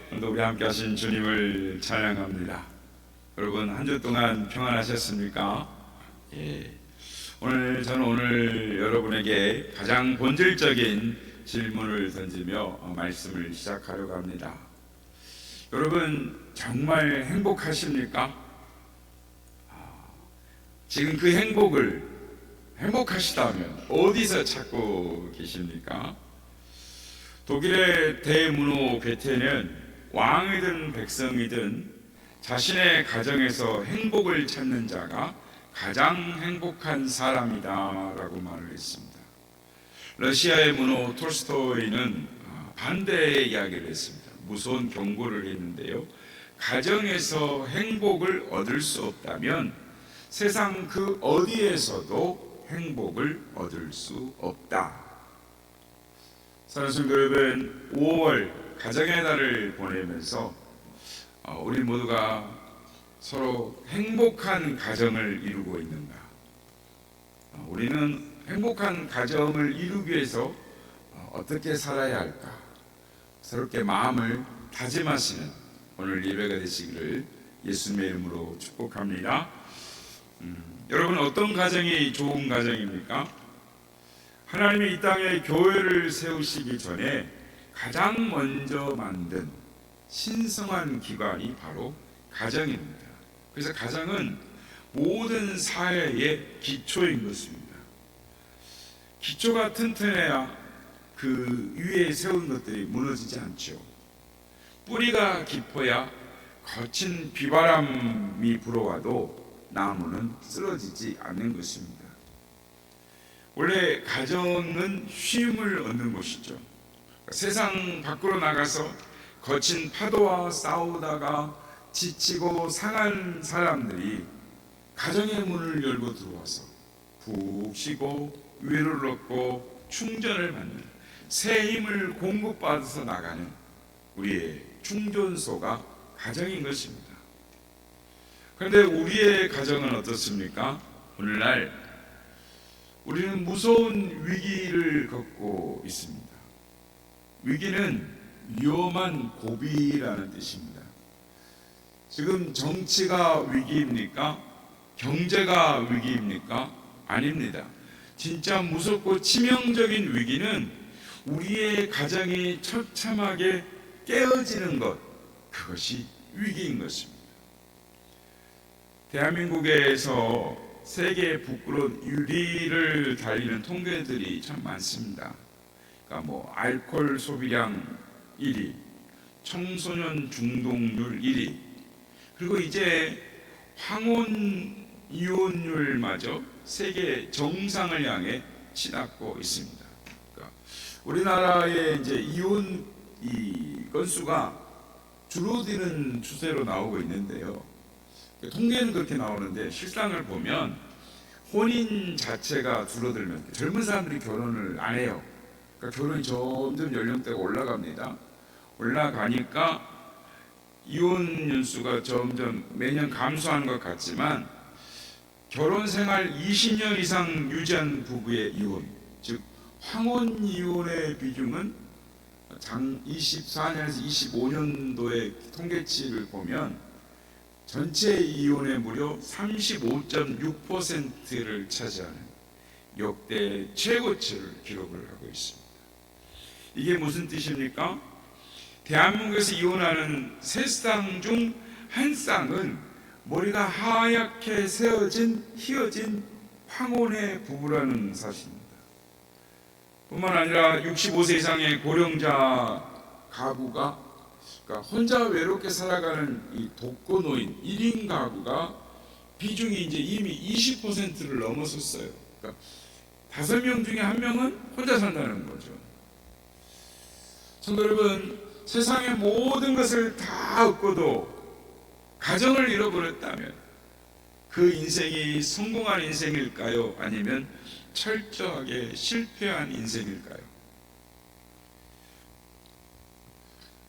오늘도 우리 함께 하신 주님을 찬양합니다. 여러분 한 주 동안 평안하셨습니까? 예. 오늘 여러분에게 가장 본질적인 질문을 던지며 말씀을 시작하려고 합니다. 여러분 정말 행복하십니까? 지금 그 행복하시다면 어디서 찾고 계십니까? 독일의 대문호 괴테는 왕이든 백성이든 자신의 가정에서 행복을 찾는 자가 가장 행복한 사람이다 라고 말을 했습니다. 러시아의 문호 톨스토이는 반대의 이야기를 했습니다. 무서운 경고를 했는데요, 가정에서 행복을 얻을 수 없다면 세상 그 어디에서도 행복을 얻을 수 없다. 사랑하는 성도 여러분, 5월 가정의 달을 보내면서 우리 모두가 서로 행복한 가정을 이루고 있는가? 우리는 행복한 가정을 이루기 위해서 어떻게 살아야 할까? 새롭게 마음을 다짐하시는 오늘 예배가 되시기를 예수님의 이름으로 축복합니다. 여러분 어떤 가정이 좋은 가정입니까? 하나님이 이 땅에 교회를 세우시기 전에 가장 먼저 만든 신성한 기관이 바로 가정입니다. 그래서 가정은 모든 사회의 기초인 것입니다. 기초가 튼튼해야 그 위에 세운 것들이 무너지지 않죠. 뿌리가 깊어야 거친 비바람이 불어와도 나무는 쓰러지지 않는 것입니다. 원래 가정은 쉼을 얻는 곳이죠. 세상 밖으로 나가서 거친 파도와 싸우다가 지치고 상한 사람들이 가정의 문을 열고 들어와서 푹 쉬고 위로를 얻고 충전을 받는, 새 힘을 공급받아서 나가는 우리의 충전소가 가정인 것입니다. 그런데 우리의 가정은 어떻습니까? 오늘날 우리는 무서운 위기를 겪고 있습니다. 위기는 위험한 고비라는 뜻입니다. 지금 정치가 위기입니까? 경제가 위기입니까? 아닙니다. 진짜 무섭고 치명적인 위기는 우리의 가정이 처참하게 깨어지는 것, 그것이 위기인 것입니다. 대한민국에서 세계에 부끄러운 1위를 달리는 통계들이 참 많습니다. 그러니까 알코올 소비량 1위, 청소년 중독률 1위, 그리고 이제 황혼 이혼율마저 세계 정상을 향해 치닫고 있습니다. 그러니까 우리나라의 이제 이혼 건수가 줄어드는 추세로 나오고 있는데요. 통계는 그렇게 나오는데 실상을 보면 혼인 자체가 줄어들면 젊은 사람들이 결혼을 안 해요. 그러니까 결혼이 점점 연령대가 올라갑니다. 올라가니까 이혼 연수가 점점 매년 감소하는 것 같지만 결혼 생활 20년 이상 유지한 부부의 이혼, 즉 황혼 이혼의 비중은 24년에서 25년도의 통계치를 보면 전체 이혼의 무려 35.6%를 차지하는 역대 최고치를 기록을 하고 있습니다. 이게 무슨 뜻입니까? 대한민국에서 이혼하는 3쌍 중 한 쌍은 머리가 하얗게 휘어진 황혼의 부부라는 사실입니다. 뿐만 아니라 65세 이상의 고령자 가구가, 그러니까 혼자 외롭게 살아가는 이 독거노인 1인 가구가 비중이 이제 이미 20%를 넘어섰어요. 그러니까 5명 중에 1명은 혼자 산다는 거죠. 성도 여러분, 세상의 모든 것을 다 얻고도 가정을 잃어버렸다면 그 인생이 성공한 인생일까요? 아니면 철저하게 실패한 인생일까요?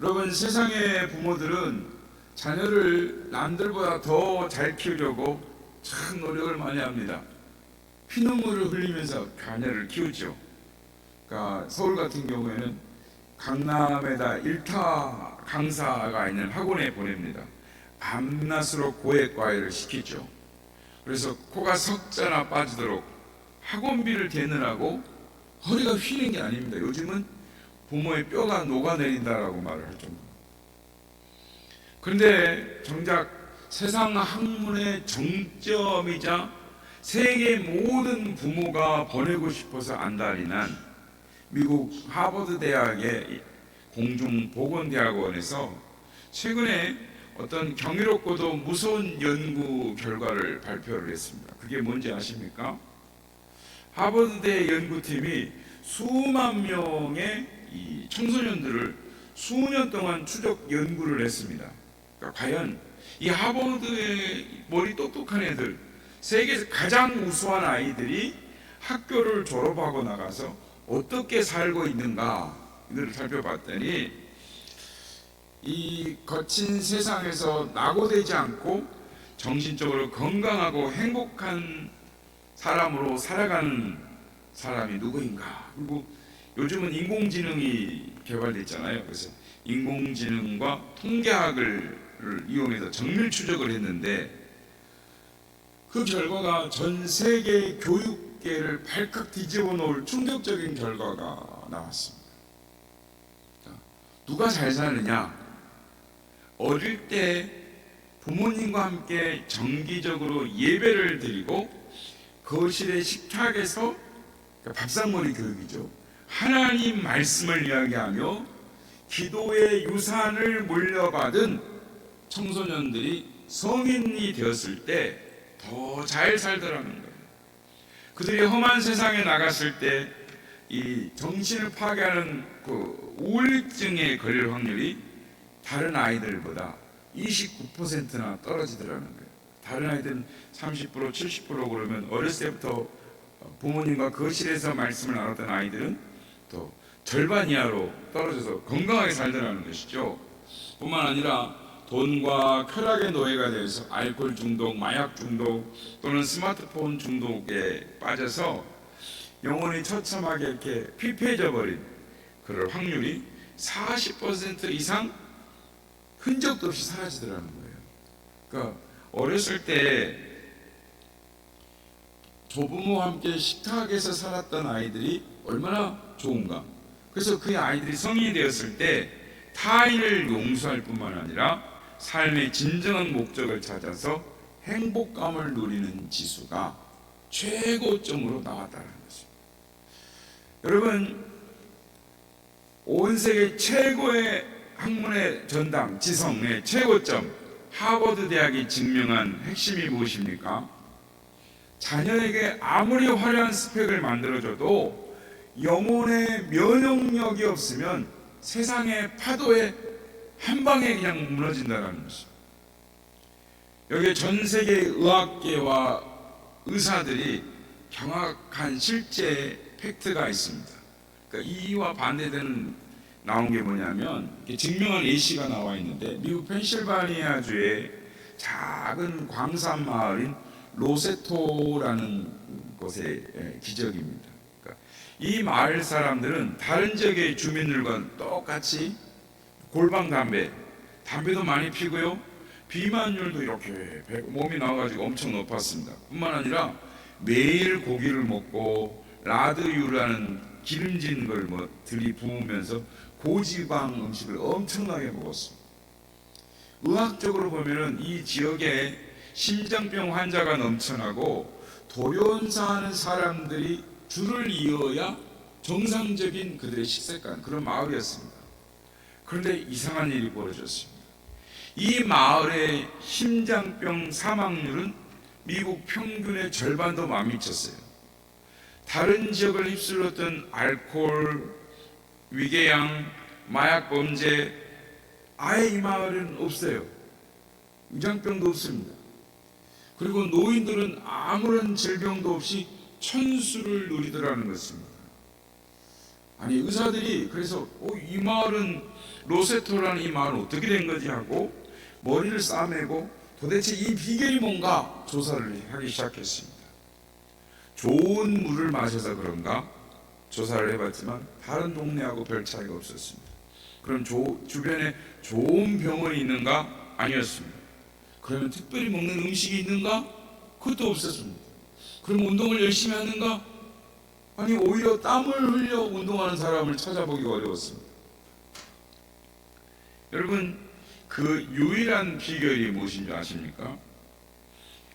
여러분, 세상의 부모들은 자녀를 남들보다 더 잘 키우려고 참 노력을 많이 합니다. 피눈물을 흘리면서 자녀를 키우죠. 그러니까 서울 같은 경우에는 강남에다 일타 강사가 있는 학원에 보냅니다. 밤낮으로 고액 과외를 시키죠. 그래서 코가 석자나 빠지도록 학원비를 대느라고 허리가 휘는 게 아닙니다. 요즘은 부모의 뼈가 녹아내린다라고 말을 할 정도. 그런데 정작 세상 학문의 정점이자 세계 모든 부모가 보내고 싶어서 안달이 난 미국 하버드 대학의 공중보건대학원에서 최근에 어떤 경이롭고도 무서운 연구 결과를 발표를 했습니다. 그게 뭔지 아십니까? 하버드대 연구팀이 수만 명의 이 청소년들을 수년 동안 추적 연구를 했습니다. 그러니까 과연 이 하버드의 머리 똑똑한 애들, 세계에서 가장 우수한 아이들이 학교를 졸업하고 나가서 어떻게 살고 있는가 이를 살펴봤더니 이 거친 세상에서 낙오되지 않고 정신적으로 건강하고 행복한 사람으로 살아가는 사람이 누구인가. 그리고 요즘은 인공지능이 개발됐잖아요. 그래서 인공지능과 통계학을 이용해서 정밀 추적을 했는데 그 결과가 전 세계 교육계를 발칵 뒤집어 놓을 충격적인 결과가 나왔습니다. 누가 잘 사느냐? 어릴 때 부모님과 함께 정기적으로 예배를 드리고 거실의 식탁에서 밥상머리 교육이죠. 하나님 말씀을 이야기하며 기도의 유산을 물려받은 청소년들이 성인이 되었을 때 더 잘 살더라는 거예요. 그들이 험한 세상에 나갔을 때 이 정신을 파괴하는 그 우울증에 걸릴 확률이 다른 아이들보다 29%나 떨어지더라는 거예요. 다른 아이들은 30%, 70% 그러면 어렸을 때부터 부모님과 거실에서 말씀을 나눴던 아이들은 또 절반 이하로 떨어져서 건강하게 살더라는 것이죠. 뿐만 아니라 돈과 쾌락의 노예가 되어서 알코올 중독, 마약 중독 또는 스마트폰 중독에 빠져서 영혼이 처참하게 이렇게 피폐해져 버린 그럴 확률이 40% 이상 흔적도 없이 사라지더라는 거예요. 그러니까 어렸을 때 조부모와 함께 식탁에서 살았던 아이들이 얼마나 좋은가. 그래서 그 아이들이 성인이 되었을 때 타인을 용서할 뿐만 아니라 삶의 진정한 목적을 찾아서 행복감을 누리는 지수가 최고점으로 나왔다는 것입니다. 여러분, 온 세계 최고의 학문의 전당, 지성의 최고점 하버드 대학이 증명한 핵심이 무엇입니까? 자녀에게 아무리 화려한 스펙을 만들어줘도 영혼의 면역력이 없으면 세상의 파도에 한 방에 그냥 무너진다는 것입니다. 여기에 전 세계 의학계와 의사들이 정확한 실제 팩트가 있습니다. 그러니까 이와 반대되는 나온 게 뭐냐면 증명한 예시가 나와 있는데 미국 펜실바니아주의 작은 광산 마을인 로세토라는 곳의 기적입니다. 그러니까 이 마을 사람들은 다른 지역의 주민들과 똑같이 골방 담배도 많이 피고요. 비만율도 이렇게 몸이 나와가지고 엄청 높았습니다. 뿐만 아니라 매일 고기를 먹고 라드유라는 기름진 걸 들이부으면서 고지방 음식을 엄청나게 먹었습니다. 의학적으로 보면은 이 지역에 심장병 환자가 넘쳐나고 돌연사하는 사람들이 줄을 이어야 정상적인 그들의 식습관, 그런 마을이었습니다. 그런데 이상한 일이 벌어졌습니다. 이 마을의 심장병 사망률은 미국 평균의 절반도 못 미쳤어요. 다른 지역을 휩쓸렀던 알코올, 위궤양, 마약 범죄, 아예 이 마을은 없어요. 위장병도 없습니다. 그리고 노인들은 아무런 질병도 없이 천수를 누리더라는 것입니다. 아니, 의사들이 그래서 이 마을은 로세토라는 이 마을은 어떻게 된 거지 하고 머리를 싸매고 도대체 이 비결이 뭔가 조사를 하기 시작했습니다. 좋은 물을 마셔서 그런가 조사를 해봤지만 다른 동네하고 별 차이가 없었습니다. 그럼 주변에 좋은 병원이 있는가? 아니었습니다. 그러면 특별히 먹는 음식이 있는가? 그것도 없었습니다. 그럼 운동을 열심히 하는가? 아니, 오히려 땀을 흘려 운동하는 사람을 찾아보기 어려웠습니다. 여러분, 그 유일한 비결이 무엇인지 아십니까?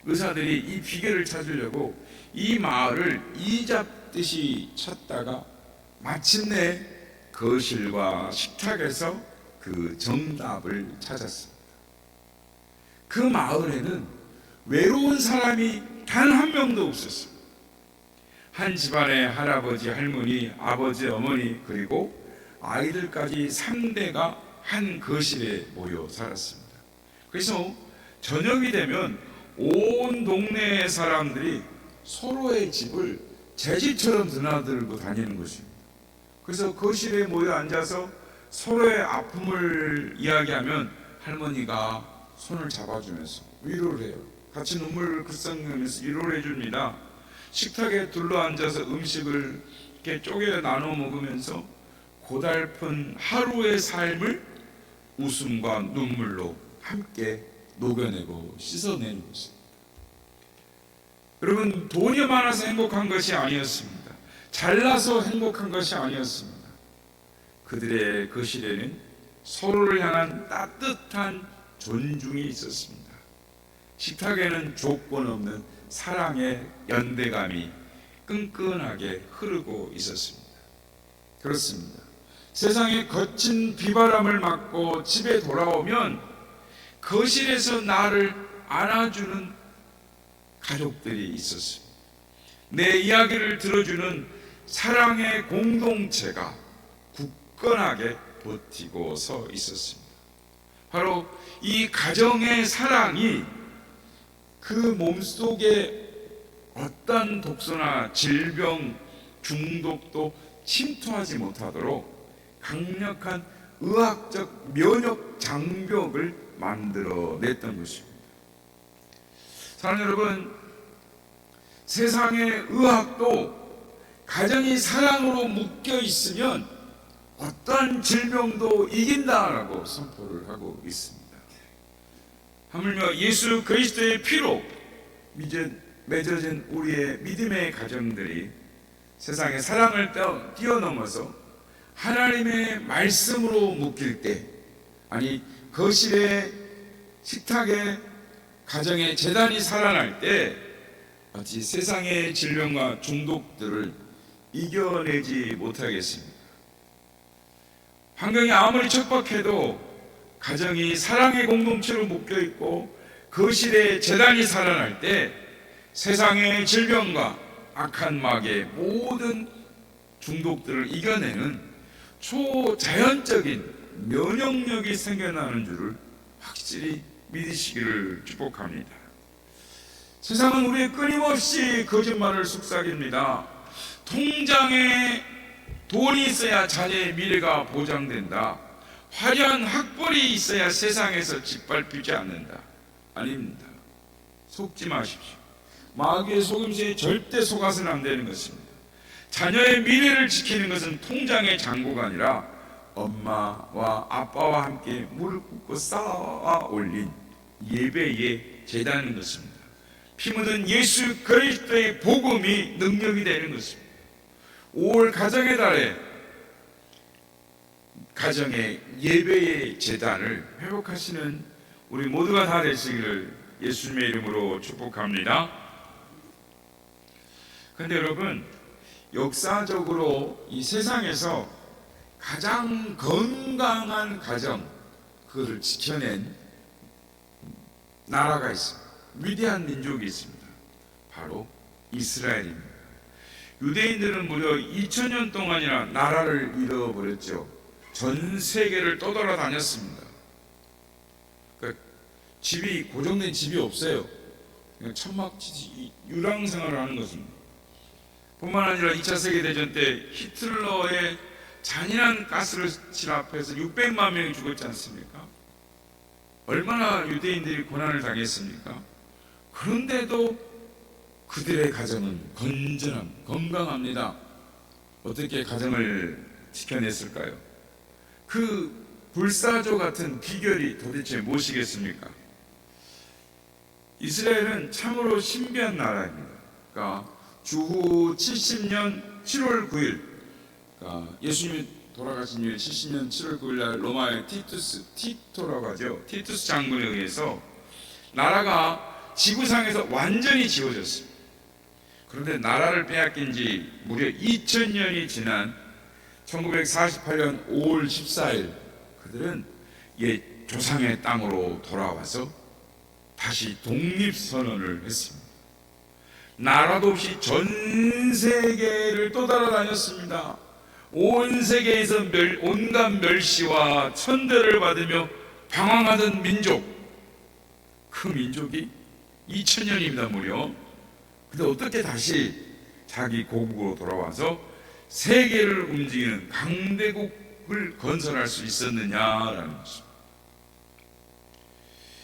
의사들이 이 비결을 찾으려고 이 마을을 이잡듯이 찾다가 마침내 거실과 식탁에서 그 정답을 찾았습니다. 그 마을에는 외로운 사람이 단 한 명도 없었어요. 한 집안의 할아버지, 할머니, 아버지, 어머니, 그리고 아이들까지 3대가 한 거실에 모여 살았습니다. 그래서 저녁이 되면 온 동네 사람들이 서로의 집을 제 집처럼 드나들고 다니는 것입니다. 그래서 거실에 모여 앉아서 서로의 아픔을 이야기하면 할머니가 손을 잡아주면서 위로를 해요. 같이 눈물을 글썽이면서 위로를 해줍니다. 식탁에 둘러앉아서 음식을 이렇게 쪼개 나눠 먹으면서 고달픈 하루의 삶을 웃음과 눈물로 함께 녹여내고 씻어내는 것입니다. 여러분, 돈이 많아서 행복한 것이 아니었습니다. 잘나서 행복한 것이 아니었습니다. 그들의 거실에는 서로를 향한 따뜻한 존중이 있었습니다. 식탁에는 조건 없는 사랑의 연대감이 끈끈하게 흐르고 있었습니다. 그렇습니다. 세상의 거친 비바람을 맞고 집에 돌아오면 거실에서 나를 안아주는 가족들이 있었습니다. 내 이야기를 들어주는 사랑의 공동체가 굳건하게 버티고 서 있었습니다. 바로 이 가정의 사랑이 그 몸속에 어떤 독소나 질병, 중독도 침투하지 못하도록 강력한 의학적 면역 장벽을 만들어냈던 것입니다. 사랑하는 여러분, 세상의 의학도 가정이 사랑으로 묶여 있으면 어떤 질병도 이긴다라고 선포를 하고 있습니다. 하물며 예수 그리스도의 피로 맺어진 우리의 믿음의 가정들이 세상의 사랑을 뛰어넘어서 하나님의 말씀으로 묶일 때, 아니 거실에, 식탁에, 가정의 재단이 살아날 때 마치 세상의 질병과 중독들을 이겨내지 못하겠습니다. 환경이 아무리 척박해도 가정이 사랑의 공동체로 묶여있고 거실에 재단이 살아날 때 세상의 질병과 악한 마귀의 모든 중독들을 이겨내는 초자연적인 면역력이 생겨나는 줄을 확실히 믿으시기를 축복합니다. 세상은 우리의 끊임없이 거짓말을 속삭입니다. 통장에 돈이 있어야 자녀의 미래가 보장된다. 화려한 학벌이 있어야 세상에서 짓밟히지 않는다. 아닙니다. 속지 마십시오. 마귀의 속임수에 절대 속아서는 안 되는 것입니다. 자녀의 미래를 지키는 것은 통장의 잔고가 아니라 엄마와 아빠와 함께 무릎 꿇고 쌓아 올린 예배의 제단인 것입니다. 피 묻은 예수 그리스도의 복음이 능력이 되는 것입니다. 5월 가정의 달에 가정의 예배의 제단을 회복하시는 우리 모두가 다 되시기를 예수님의 이름으로 축복합니다. 그런데 여러분, 역사적으로 이 세상에서 가장 건강한 가정, 그것을 지켜낸 나라가 있습니다. 위대한 민족이 있습니다. 바로 이스라엘입니다. 유대인들은 무려 2000년 동안이나 나라를 잃어버렸죠. 전 세계를 떠돌아다녔습니다. 그러니까 집이 고정된 집이 없어요. 그냥 천막지지 유랑생활을 하는 것입니다. 뿐만 아니라 2차 세계대전 때 히틀러의 잔인한 가스러시 앞에서 600만 명이 죽었지 않습니까? 얼마나 유대인들이 고난을 당했습니까? 그런데도 그들의 가정은 건강합니다. 어떻게 가정을 지켜냈을까요? 그 불사조 같은 비결이 도대체 무엇이겠습니까? 이스라엘은 참으로 신비한 나라입니다. 그러니까 주후 70년 7월 9일, 그러니까 예수님이 돌아가신 후에 70년 7월 9일 날 로마의 티토라고 하죠. 티투스 장군에 의해서 나라가 지구상에서 완전히 지워졌습니다. 그런데 나라를 빼앗긴 지 무려 2000년이 지난 1948년 5월 14일 그들은 옛 조상의 땅으로 돌아와서 다시 독립선언을 했습니다. 나라도 없이 전 세계를 또 따라다녔습니다. 온 세계에서 온갖 멸시와 천대를 받으며 방황하던 민족, 그 민족이 2000년입니다 무려. 근데 어떻게 다시 자기 고국으로 돌아와서 세계를 움직이는 강대국을 건설할 수 있었느냐라는 것입니다.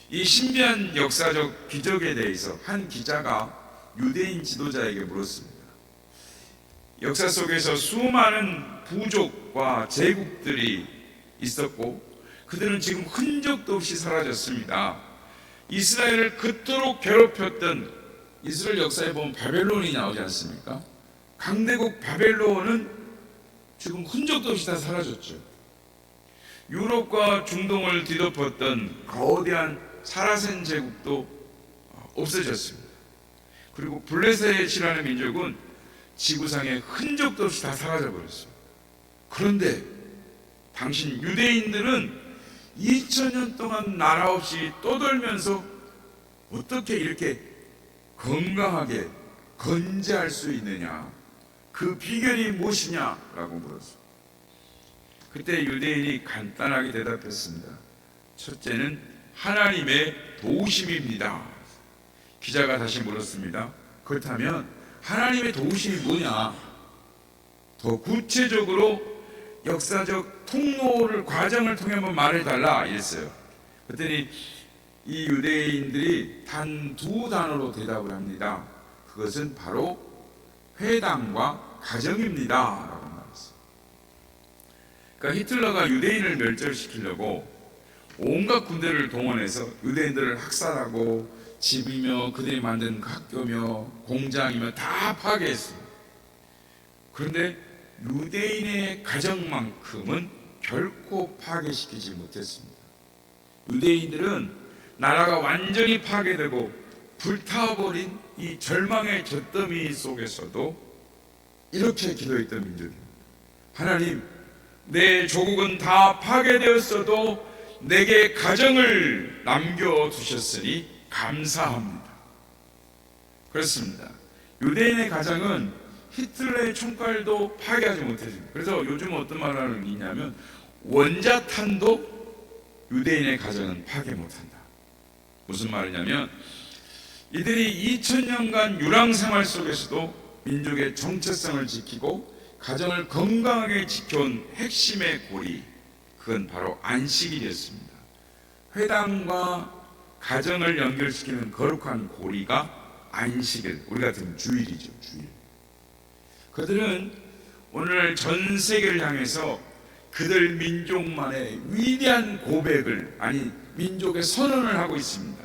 이 신비한 역사적 기적에 대해서 한 기자가 유대인 지도자에게 물었습니다. 역사 속에서 수많은 부족과 제국들이 있었고 그들은 지금 흔적도 없이 사라졌습니다. 이스라엘을 그토록 괴롭혔던 이스라엘 역사에 보면 바벨론이 나오지 않습니까? 강대국 바벨론은 지금 흔적도 없이 다 사라졌죠. 유럽과 중동을 뒤덮었던 거대한 사라센 제국도 없어졌습니다. 그리고 블레셋이라는 민족은 지구상에 흔적도 없이 다 사라져버렸습니다. 그런데 당신 유대인들은 2000년 동안 나라 없이 떠돌면서 어떻게 이렇게 건강하게 건재할 수 있느냐, 그 비결이 무엇이냐라고 물었습니다. 그때 유대인이 간단하게 대답했습니다. 첫째는 하나님의 도우심입니다. 기자가 다시 물었습니다. 그렇다면 하나님의 도우심이 뭐냐? 더 구체적으로 역사적 통로를 과정을 통해 한번 말해달라 이랬어요. 그랬더니 이 유대인들이 단 두 단어로 대답을 합니다. 그것은 바로 회당과 가정입니다 라고 말했어요. 그러니까 히틀러가 유대인을 멸절시키려고 온갖 군대를 동원해서 유대인들을 학살하고 집이며 그들이 만든 학교며 공장이며 다 파괴했습니다. 그런데 유대인의 가정만큼은 결코 파괴시키지 못했습니다. 유대인들은 나라가 완전히 파괴되고 불타버린 이 절망의 잿더미 속에서도 이렇게 기도했던 민족입니다. 하나님, 내 조국은 다 파괴되었어도 내게 가정을 남겨두셨으니 감사합니다. 그렇습니다. 유대인의 가정은 히틀러의 총칼도 파괴하지 못했습니다. 그래서 요즘 어떤 말을 있냐면 원자탄도 유대인의 가정은 파괴 못한다. 무슨 말이냐면 이들이 2000년간 유랑생활 속에서도 민족의 정체성을 지키고 가정을 건강하게 지켜온 핵심의 고리, 그건 바로 안식일이었습니다. 회당과 가정을 연결시키는 거룩한 고리가 안식일, 우리 같은 주일이죠. 주일. 그들은 오늘날 전 세계를 향해서 그들 민족만의 위대한 고백을, 아니 민족의 선언을 하고 있습니다.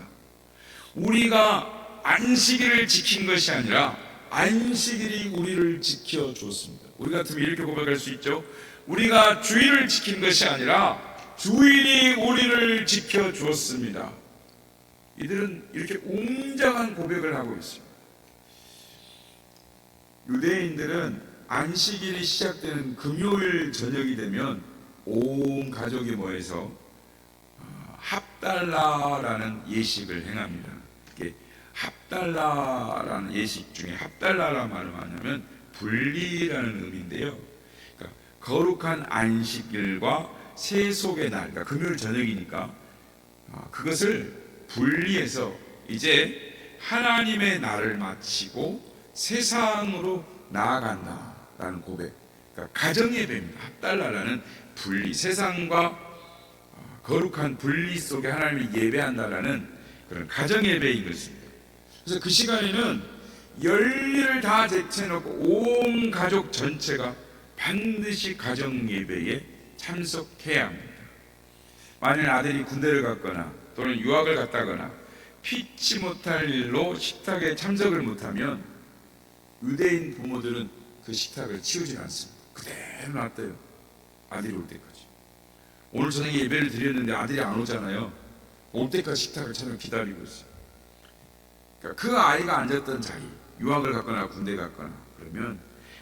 우리가 안식일을 지킨 것이 아니라 안식일이 우리를 지켜줬습니다. 우리 같으면 이렇게 고백할 수 있죠. 우리가 주일을 지킨 것이 아니라 주일이 우리를 지켜주었습니다. 이들은 이렇게 웅장한 고백을 하고 있습니다. 유대인들은 안식일이 시작되는 금요일 저녁이 되면 온 가족이 모여서 합달라라는 예식을 행합니다. 이게 합달라라는 예식 중에 합달라라는 말은 뭐냐면 분리라는 의미인데요. 그러니까 거룩한 안식일과 세속의 날, 그러니까 금요일 저녁이니까 그것을 분리해서 이제 하나님의 날을 마치고 세상으로 나아간다라는 고백. 그러니까 가정예배입니다. 합달라라는 분리, 세상과 거룩한 분리 속에 하나님을 예배한다라는 그런 가정예배인 것입니다. 그래서 그 시간에는 열일을 다 제쳐놓고 온 가족 전체가 반드시 가정예배에 참석해야 합니다. 만일 아들이 군대를 갔거나 또는 유학을 갔다거나 피치 못할 일로 식탁에 참석을 못하면 유대인 부모들은 그 식탁을 치우지 않습니다. 그대로 놔둬요. 아들이 올 때까지. 오늘 저녁에 예배를 드렸는데 아들이 안 오잖아요. 올 때까지 식탁을 차려 기다리고 있어요. 그러니까 그 아이가 앉았던 자리, 유학을 갔거나 군대 갔거나 그러면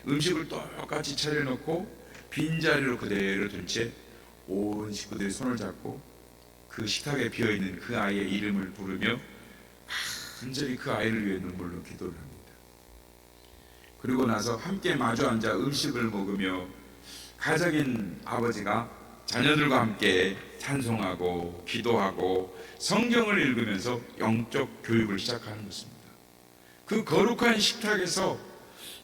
음식을 똑같이 차려놓고 빈자리로 그대로 둔 채 온 식구들이 손을 잡고 그 식탁에 비어있는 그 아이의 이름을 부르며 간절히 그 아이를 위해 눈물로 기도를 합니다. 그리고 나서 함께 마주 앉아 음식을 먹으며 가정인 아버지가 자녀들과 함께 찬송하고 기도하고 성경을 읽으면서 영적 교육을 시작하는 것입니다. 그 거룩한 식탁에서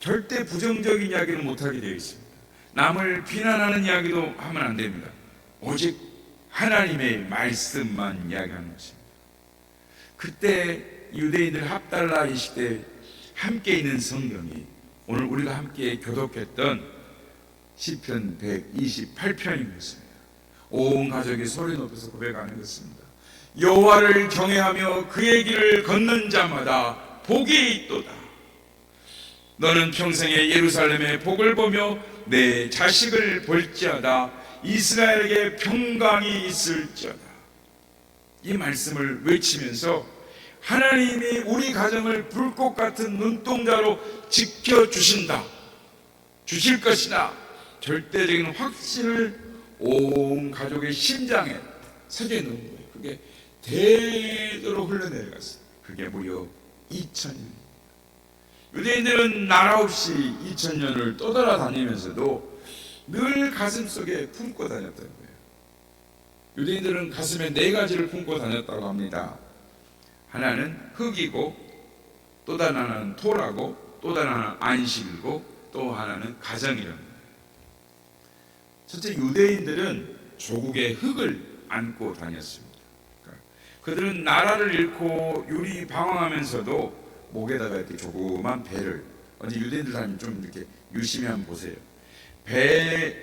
절대 부정적인 이야기를 못하게 되어 있습니다. 남을 비난하는 이야기도 하면 안 됩니다. 오직 하나님의 말씀만 이야기하는 것입니다. 그때 유대인들 합달라 이식 때 함께 있는 성경이 오늘 우리가 함께 교독했던 시편 128편인 것입니다. 온 가족이 소리 높여서 고백하는 것입니다. 여호와를 경외하며 그의 길을 걷는 자마다 복이 있도다. 너는 평생에 예루살렘의 복을 보며 내 자식을 볼지어다. 이스라엘에게 평강이 있을지어다. 이 말씀을 외치면서 하나님이 우리 가정을 불꽃 같은 눈동자로 지켜주신다, 주실 것이다, 절대적인 확신을 온 가족의 심장에 새겨놓은 거예요. 그게 대대로 흘러내려갔어요. 그게 무려 2000년. 유대인들은 나라 없이 2000년을 떠돌아다니면서도 늘 가슴속에 품고 다녔다는 거예요. 유대인들은 가슴에 4가지를 품고 다녔다고 합니다. 하나는 흙이고, 또 다른 하나는 토라고, 또 다른 하나는 안식이고, 또 하나는 가정이랍니다. 첫째, 유대인들은 조국의 흙을 안고 다녔습니다. 그들은 나라를 잃고 유리 방황하면서도 목에다가 이렇게 조그만 배를, 언제 유대인들 사람이 좀 이렇게 유심히 한번 보세요.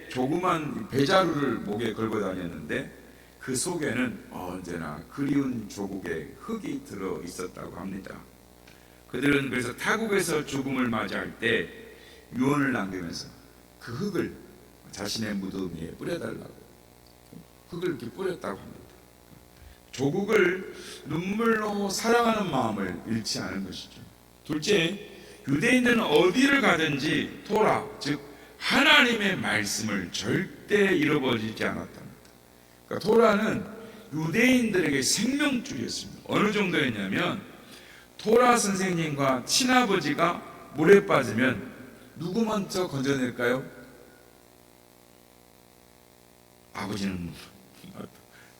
조그만 배자루를 목에 걸고 다녔는데 그 속에는 언제나 그리운 조국의 흙이 들어 있었다고 합니다. 그들은 그래서 타국에서 죽음을 맞이할 때 유언을 남기면서 그 흙을 자신의 무덤 위에 뿌려달라고 흙을 이렇게 뿌렸다고 합니다. 조국을 눈물로 사랑하는 마음을 잃지 않은 것이죠. 둘째, 유대인들은 어디를 가든지 토라, 즉 하나님의 말씀을 절대 잃어버리지 않았답니다. 그러니까 토라는 유대인들에게 생명줄이었습니다. 어느 정도였냐면 토라 선생님과 친아버지가 물에 빠지면 누구 먼저 건져낼까요? 아버지는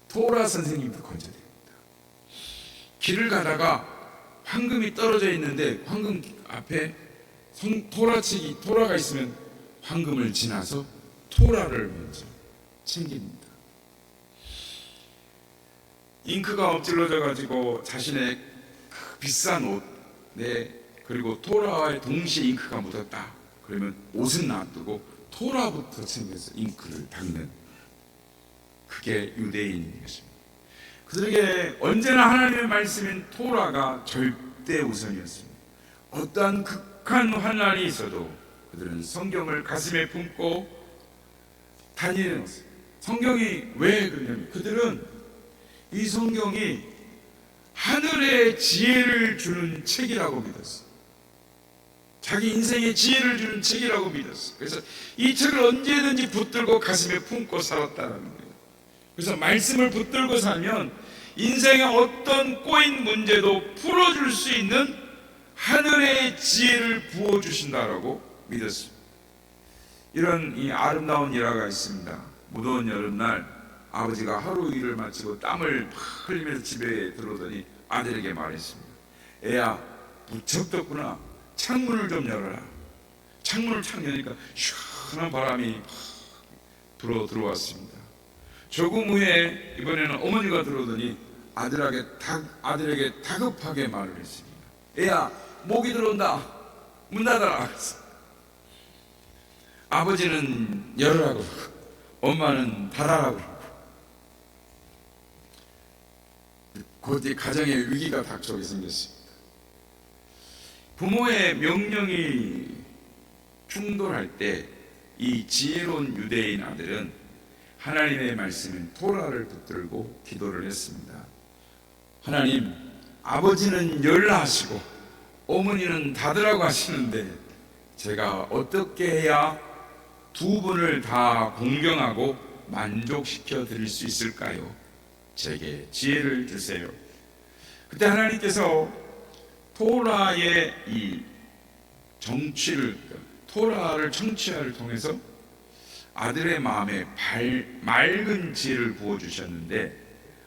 토라 선생님도 건져냅니다. 길을 가다가 황금이 떨어져 있는데 황금 앞에 토라가 있으면 황금을 지나서 토라를 먼저 챙깁니다. 잉크가 엎질러져 가지고 자신의 비싼 옷에 그리고 토라와의 동시에 잉크가 묻었다. 그러면 옷은 놔두고 토라부터 챙겨서 잉크를 닦는, 그게 유대인인 것입니다. 그들에게 언제나 하나님의 말씀인 토라가 절대 우선이었습니다. 어떠한 극한 환난이 있어도 그들은 성경을 가슴에 품고 다니는 것입니다. 성경이 왜 그러냐면 그들은 이 성경이 하늘의 지혜를 주는 책이라고 믿었어요. 자기 인생의 지혜를 주는 책이라고 믿었어요. 그래서 이 책을 언제든지 붙들고 가슴에 품고 살았다는 거예요. 그래서 말씀을 붙들고 살면 인생의 어떤 꼬인 문제도 풀어줄 수 있는 하늘의 지혜를 부어주신다라고 믿었습니다. 이런 이 아름다운 일화가 있습니다. 무더운 여름날 아버지가 하루 일을 마치고 땀을 팍 흘리면서 집에 들어오더니 아들에게 말했습니다. 애야, 무척 덥구나. 창문을 좀 열어라. 창문을 착 여니까 시원한 바람이 불어 들어왔습니다. 조금 후에 이번에는 어머니가 들어오더니 아들에게 다급하게 말을 했습니다. 애야, 모기 들어온다. 문 닫아라. 아버지는 열으라고, 엄마는 닫아라고. 곧 이 가정에 위기가 닥쳐오게 생겼습니다. 부모의 명령이 충돌할 때 이 지혜로운 유대인 아들은 하나님의 말씀인 토라를 붙들고 기도를 했습니다. 하나님, 아버지는 열나하시고 어머니는 닫으라고 하시는데 제가 어떻게 해야 두 분을 다 공경하고 만족시켜 드릴 수 있을까요? 제게 지혜를 주세요. 그때 하나님께서 토라의 이 토라를 청취하를 통해서 아들의 마음에 맑은 지혜를 부어주셨는데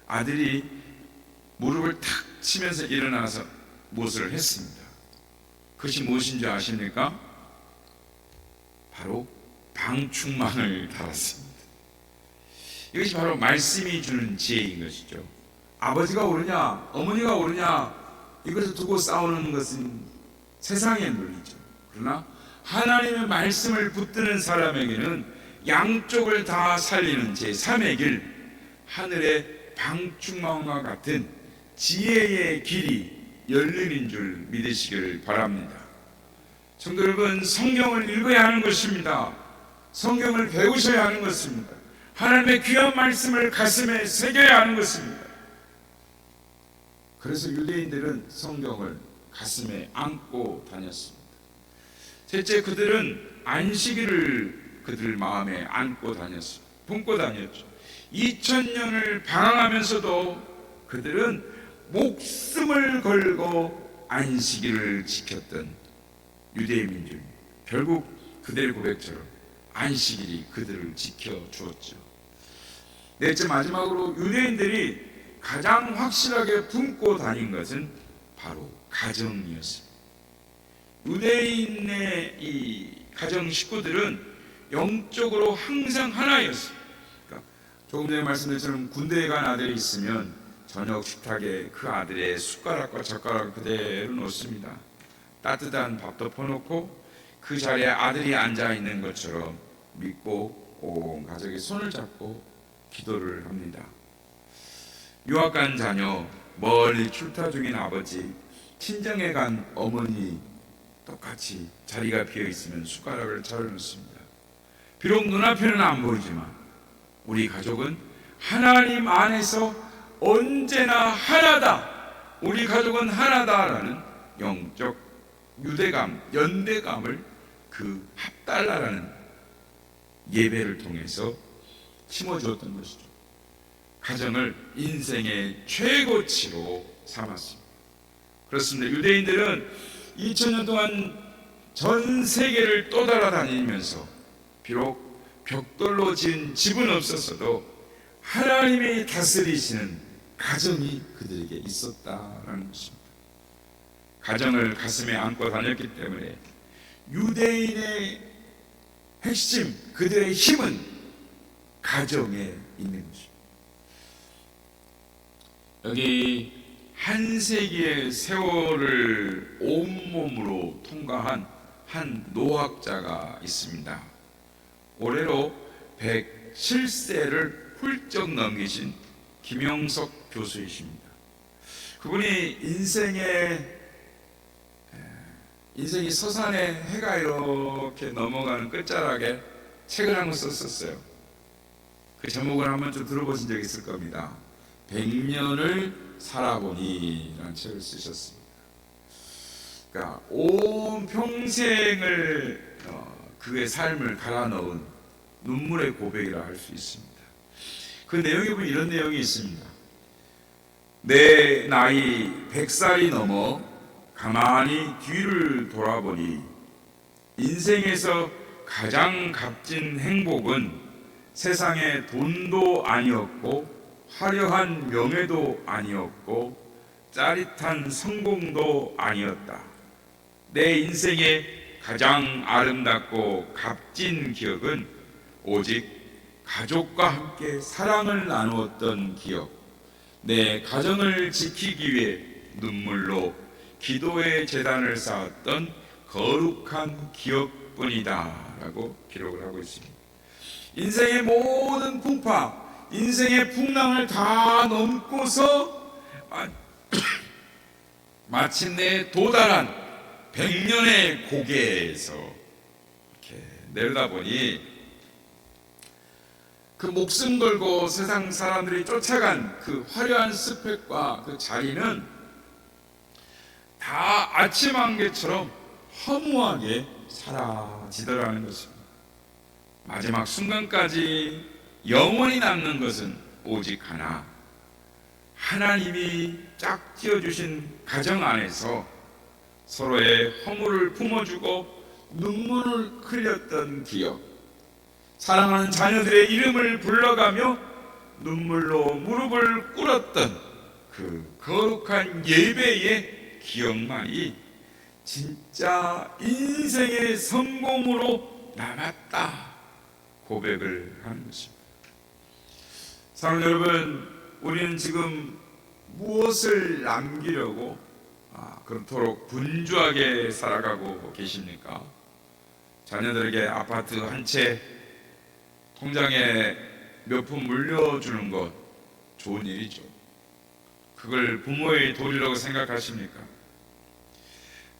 아들이 무릎을 탁 치면서 일어나서 무엇을 했습니다. 그것이 무엇인지 아십니까? 바로 방충망을 달았습니다. 이것이 바로 말씀이 주는 지혜인 것이죠. 아버지가 옳으냐 어머니가 옳으냐 이것을 두고 싸우는 것은 세상의 논리죠. 그러나 하나님의 말씀을 붙드는 사람에게는 양쪽을 다 살리는 제3의 길, 하늘의 방충망과 같은 지혜의 길이 열리는 줄 믿으시기를 바랍니다. 성도 여러분, 성경을 읽어야 하는 것입니다. 성경을 배우셔야 하는 것입니다. 하나님의 귀한 말씀을 가슴에 새겨야 하는 것입니다. 그래서 유대인들은 성경을 가슴에 안고 다녔습니다. 셋째, 그들은 안식일을 그들 마음에 안고 다녔습니다. 품고 다녔죠. 2000년을 방황하면서도 그들은 목숨을 걸고 안식일을 지켰던 유대의 민족. 결국 그들의 고백처럼 안식일이 그들을 지켜주었죠. 넷째, 마지막으로 유대인들이 가장 확실하게 품고 다닌 것은 바로 가정이었습니다. 유대인의 이 가정 식구들은 영적으로 항상 하나였습니다. 그러니까 조금 전에 말씀드렸처럼 군대에 간 아들이 있으면 저녁 식탁에 그 아들의 숟가락과 젓가락을 그대로 놓습니다. 따뜻한 밥도 퍼놓고 그 자리에 아들이 앉아있는 것처럼 믿고 온 가족이 손을 잡고 기도를 합니다. 유학 간 자녀, 멀리 출타 중인 아버지, 친정에 간 어머니 똑같이 자리가 비어있으면 숟가락을 차려놓습니다. 비록 눈앞에는 안 보이지만 우리 가족은 하나님 안에서 언제나 하나다, 우리 가족은 하나다라는 영적 유대감, 연대감을 그 합달라라는 예배를 통해서 심어주었던 것이죠. 가정을 인생의 최고치로 삼았습니다. 그렇습니다. 유대인들은 2000년 동안 전 세계를 떠돌아다니면서 비록 벽돌로 지은 집은 없었어도 하나님이 다스리시는 가정이 그들에게 있었다라는 것입니다. 가정을 가슴에 안고 다녔기 때문에 유대인의 핵심, 그들의 힘은 가정에 있는 것입니다. 여기 한 세기의 세월을 온몸으로 통과한 한 노학자가 있습니다. 올해로 107세를 훌쩍 넘기신 김영석 교수이십니다. 그분이 인생이 서산에 해가 이렇게 넘어가는 끝자락에 책을 한 권 썼었어요. 그 제목을 한번 좀 들어보신 적 있을 겁니다. 100년을 살아보니 라는 책을 쓰셨습니다. 그러니까 온 평생을 그의 삶을 갈아 넣은 눈물의 고백이라 할 수 있습니다. 그 내용에 보면 이런 내용이 있습니다. 내 나이 100살이 넘어 가만히 뒤를 돌아보니 인생에서 가장 값진 행복은 세상에 돈도 아니었고 화려한 명예도 아니었고 짜릿한 성공도 아니었다. 내 인생의 가장 아름답고 값진 기억은 오직 가족과 함께 사랑을 나누었던 기억, 내 가정을 지키기 위해 눈물로 기도의 제단을 쌓았던 거룩한 기억뿐이다 라고 기록을 하고 있습니다. 인생의 모든 풍파, 인생의 풍랑을 다 넘고서 마침내 도달한 100년의 고개에서 이렇게 내려다보니 그 목숨 걸고 세상 사람들이 쫓아간 그 화려한 스펙과 그 자리는 다 아침 안개처럼 허무하게 사라지더라는 것입니다. 마지막 순간까지 영원히 남는 것은 오직 하나, 하나님이 짝 지어주신 가정 안에서 서로의 허물을 품어주고 눈물을 흘렸던 기억, 사랑하는 자녀들의 이름을 불러가며 눈물로 무릎을 꿇었던 그 거룩한 예배의 기억만이 진짜 인생의 성공으로 남았다 고백을 하는 것입니다. 사랑하는 여러분, 우리는 지금 무엇을 남기려고 그렇도록 분주하게 살아가고 계십니까? 자녀들에게 아파트 한 채, 통장에 몇 푼 물려주는 것 좋은 일이죠. 그걸 부모의 도리라고 생각하십니까?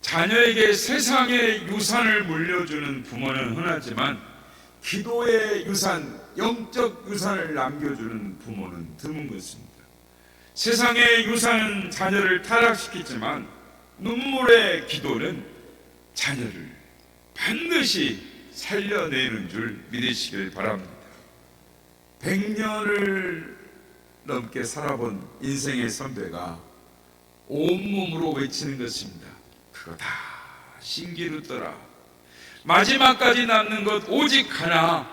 자녀에게 세상의 유산을 물려주는 부모는 흔하지만 기도의 유산, 영적 유산을 남겨주는 부모는 드문 것입니다. 세상의 유산은 자녀를 타락시키지만 눈물의 기도는 자녀를 반드시 살려내는 줄 믿으시길 바랍니다. 100년을 넘게 살아본 인생의 선배가 온몸으로 외치는 것입니다. 그거 다 신기루더라. 마지막까지 남는 것 오직 하나,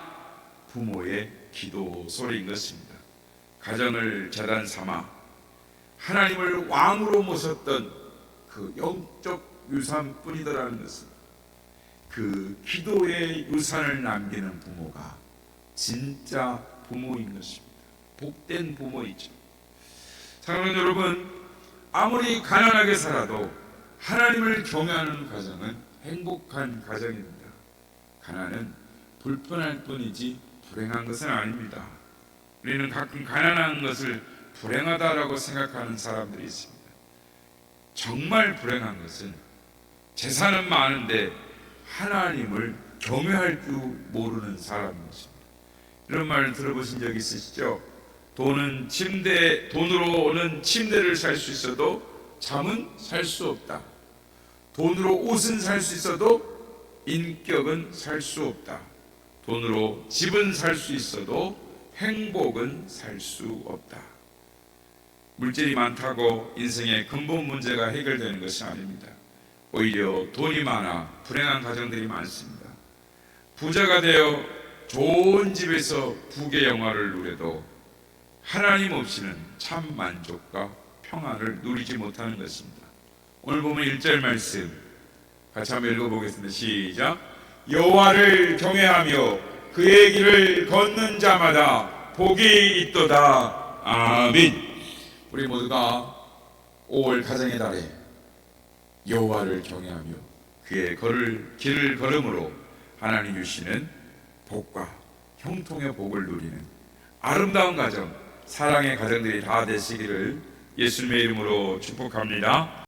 부모의 기도 소리인 것입니다. 가정을 재단 삼아 하나님을 왕으로 모셨던 그 영적 유산뿐이더라는 것은, 그 기도의 유산을 남기는 부모가 진짜 부모인 것입니다. 복된 부모이죠. 사랑하는 여러분, 아무리 가난하게 살아도 하나님을 경외하는 가정은 행복한 가정입니다. 가난은 불편할 뿐이지 불행한 것은 아닙니다. 우리는 가끔 가난한 것을 불행하다라고 생각하는 사람들이 있습니다. 정말 불행한 것은 재산은 많은데 하나님을 경외할 줄 모르는 사람인 것입니다. 이런 말 들어보신 적 있으시죠? 돈으로는 침대를 살 수 있어도 잠은 살 수 없다. 돈으로 옷은 살 수 있어도 인격은 살 수 없다. 돈으로 집은 살 수 있어도 행복은 살 수 없다. 물질이 많다고 인생의 근본 문제가 해결되는 것이 아닙니다. 오히려 돈이 많아 불행한 가정들이 많습니다. 부자가 되어 좋은 집에서 부귀 영화를 누려도 하나님 없이는 참 만족과 평안을 누리지 못하는 것입니다. 오늘 보면 1절 말씀 같이 한번 읽어보겠습니다. 시작. 여호와를 경외하며 그의 길을 걷는 자마다 복이 있도다. 아멘. 우리 모두가 5월 가정의 달에 여호와를 경외하며 그의 길을 걸음으로 하나님 주시는 복과 형통의 복을 누리는 아름다운 가정, 사랑의 가정들이 다 되시기를 예수님의 이름으로 축복합니다.